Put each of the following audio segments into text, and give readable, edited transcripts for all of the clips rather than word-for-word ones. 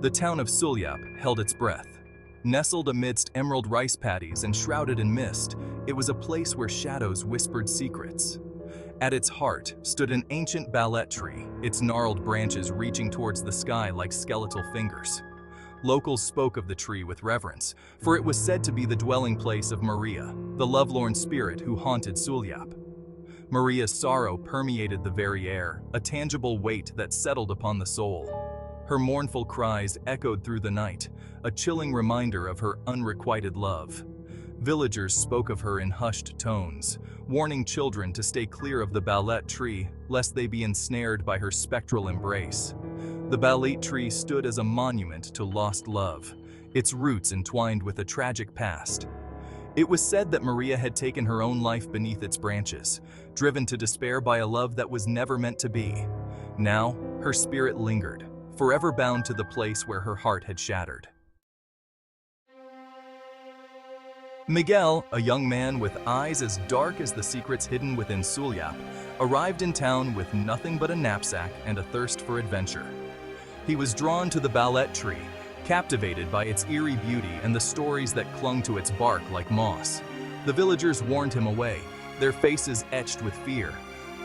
The town of Sulyap held its breath. Nestled amidst emerald rice paddies and shrouded in mist, it was a place where shadows whispered secrets. At its heart stood an ancient ballet tree, its gnarled branches reaching towards the sky like skeletal fingers. Locals spoke of the tree with reverence, for it was said to be the dwelling place of Maria, the lovelorn spirit who haunted Sulyap. Maria's sorrow permeated the very air, a tangible weight that settled upon the soul. Her mournful cries echoed through the night, a chilling reminder of her unrequited love. Villagers spoke of her in hushed tones, warning children to stay clear of the ballet tree lest they be ensnared by her spectral embrace. The ballet tree stood as a monument to lost love, its roots entwined with a tragic past. It was said that Maria had taken her own life beneath its branches, driven to despair by a love that was never meant to be. Now, her spirit lingered, forever bound to the place where her heart had shattered. Miguel, a young man with eyes as dark as the secrets hidden within Sulyap, arrived in town with nothing but a knapsack and a thirst for adventure. He was drawn to the ballet tree, captivated by its eerie beauty and the stories that clung to its bark like moss. The villagers warned him away, their faces etched with fear.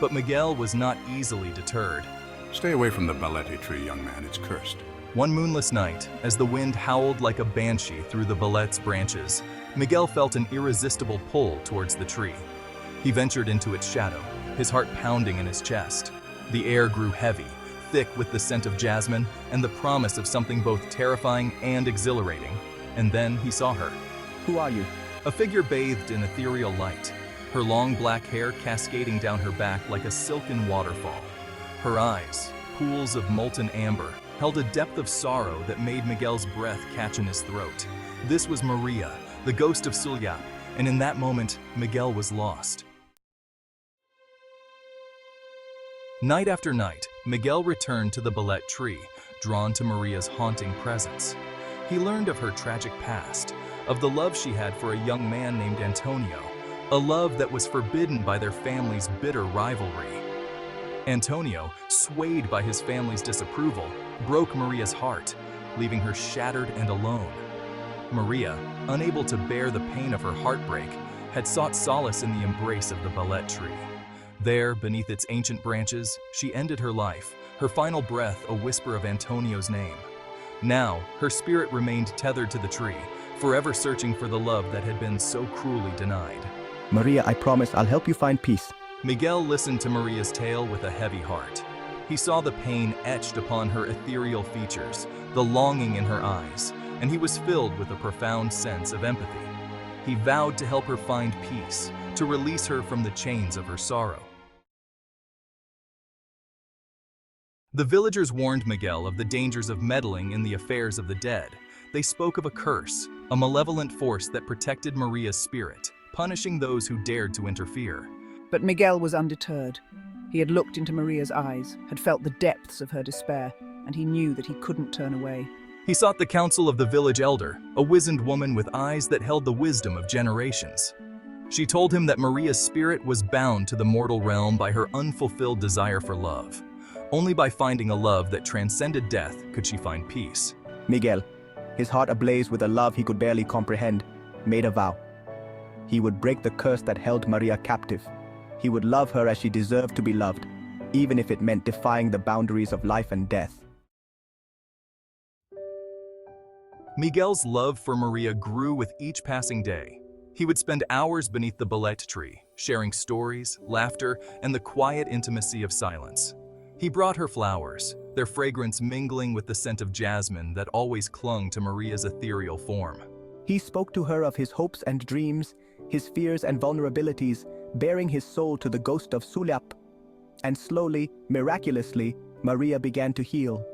But Miguel was not easily deterred. Stay away from the balete tree, young man. It's cursed. One moonless night, as the wind howled like a banshee through the ballet's branches, Miguel felt an irresistible pull towards the tree. He ventured into its shadow, his heart pounding in his chest. The air grew heavy, thick with the scent of jasmine and the promise of something both terrifying and exhilarating. And then he saw her. Who are you? A figure bathed in ethereal light, her long black hair cascading down her back like a silken waterfall. Her eyes, pools of molten amber, held a depth of sorrow that made Miguel's breath catch in his throat. This was Maria, the ghost of Sulyap, and in that moment, Miguel was lost. Night after night, Miguel returned to the ballet tree, drawn to Maria's haunting presence. He learned of her tragic past, of the love she had for a young man named Antonio, a love that was forbidden by their family's bitter rivalry. Antonio, swayed by his family's disapproval, broke Maria's heart, leaving her shattered and alone. Maria, unable to bear the pain of her heartbreak, had sought solace in the embrace of the ballet tree. There, beneath its ancient branches, she ended her life, her final breath a whisper of Antonio's name. Now, her spirit remained tethered to the tree, forever searching for the love that had been so cruelly denied. Maria, I promise I'll help you find peace. Miguel listened to Maria's tale with a heavy heart. He saw the pain etched upon her ethereal features, the longing in her eyes, and he was filled with a profound sense of empathy. He vowed to help her find peace, to release her from the chains of her sorrow. The villagers warned Miguel of the dangers of meddling in the affairs of the dead. They spoke of a curse, a malevolent force that protected Maria's spirit, punishing those who dared to interfere. But Miguel was undeterred. He had looked into Maria's eyes, had felt the depths of her despair, and he knew that he couldn't turn away. He sought the counsel of the village elder, a wizened woman with eyes that held the wisdom of generations. She told him that Maria's spirit was bound to the mortal realm by her unfulfilled desire for love. Only by finding a love that transcended death could she find peace. Miguel, his heart ablaze with a love he could barely comprehend, made a vow. He would break the curse that held Maria captive. He would love her as she deserved to be loved, even if it meant defying the boundaries of life and death. Miguel's love for Maria grew with each passing day. He would spend hours beneath the ballet tree, sharing stories, laughter, and the quiet intimacy of silence. He brought her flowers, their fragrance mingling with the scent of jasmine that always clung to Maria's ethereal form. He spoke to her of his hopes and dreams, his fears and vulnerabilities, bearing his soul to the ghost of Sulyap. And slowly, miraculously, Maria began to heal.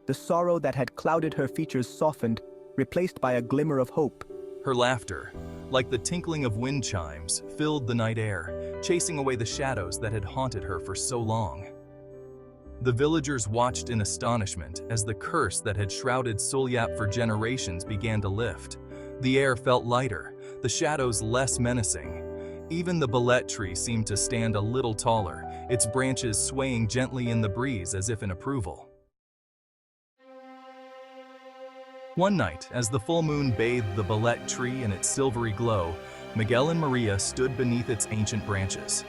The sorrow that had clouded her features softened, replaced by a glimmer of hope. Her laughter, like the tinkling of wind chimes, filled the night air, chasing away the shadows that had haunted her for so long. The villagers watched in astonishment as the curse that had shrouded Sulyap for generations began to lift. The air felt lighter, the shadows less menacing. Even the ballet tree seemed to stand a little taller, its branches swaying gently in the breeze as if in approval. One night, as the full moon bathed the ballet tree in its silvery glow, Miguel and Maria stood beneath its ancient branches.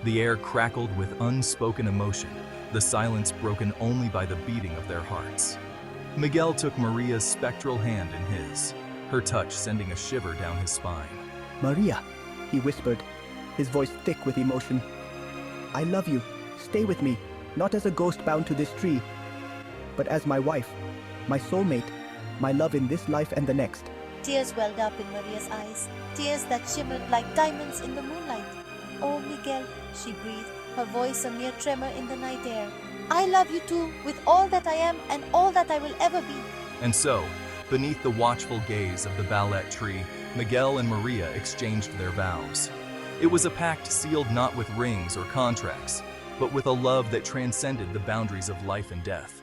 The air crackled with unspoken emotion, the silence broken only by the beating of their hearts. Miguel took Maria's spectral hand in his, her touch sending a shiver down his spine. Maria, he whispered, his voice thick with emotion. I love you. Stay with me, not as a ghost bound to this tree, but as my wife, my soulmate, my love in this life and the next. Tears welled up in Maria's eyes, tears that shimmered like diamonds in the moonlight. Oh, Miguel, she breathed, her voice a mere tremor in the night air. I love you too, with all that I am and all that I will ever be. And so, beneath the watchful gaze of the ballet tree, Miguel and Maria exchanged their vows. It was a pact sealed not with rings or contracts, but with a love that transcended the boundaries of life and death.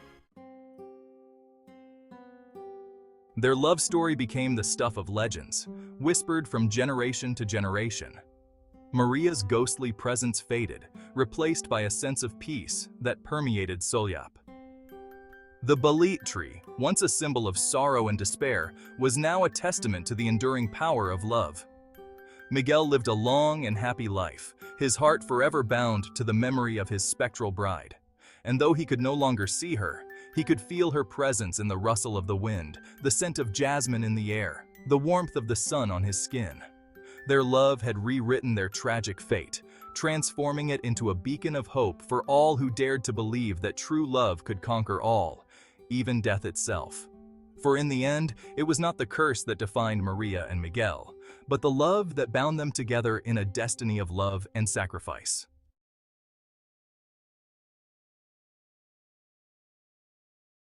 Their love story became the stuff of legends, whispered from generation to generation. Maria's ghostly presence faded, replaced by a sense of peace that permeated Sulyap. The ballet tree, once a symbol of sorrow and despair, was now a testament to the enduring power of love. Miguel lived a long and happy life, his heart forever bound to the memory of his spectral bride. And though he could no longer see her, he could feel her presence in the rustle of the wind, the scent of jasmine in the air, the warmth of the sun on his skin. Their love had rewritten their tragic fate, transforming it into a beacon of hope for all who dared to believe that true love could conquer all, even death itself. For in the end, it was not the curse that defined Maria and Miguel, but the love that bound them together in a destiny of love and sacrifice.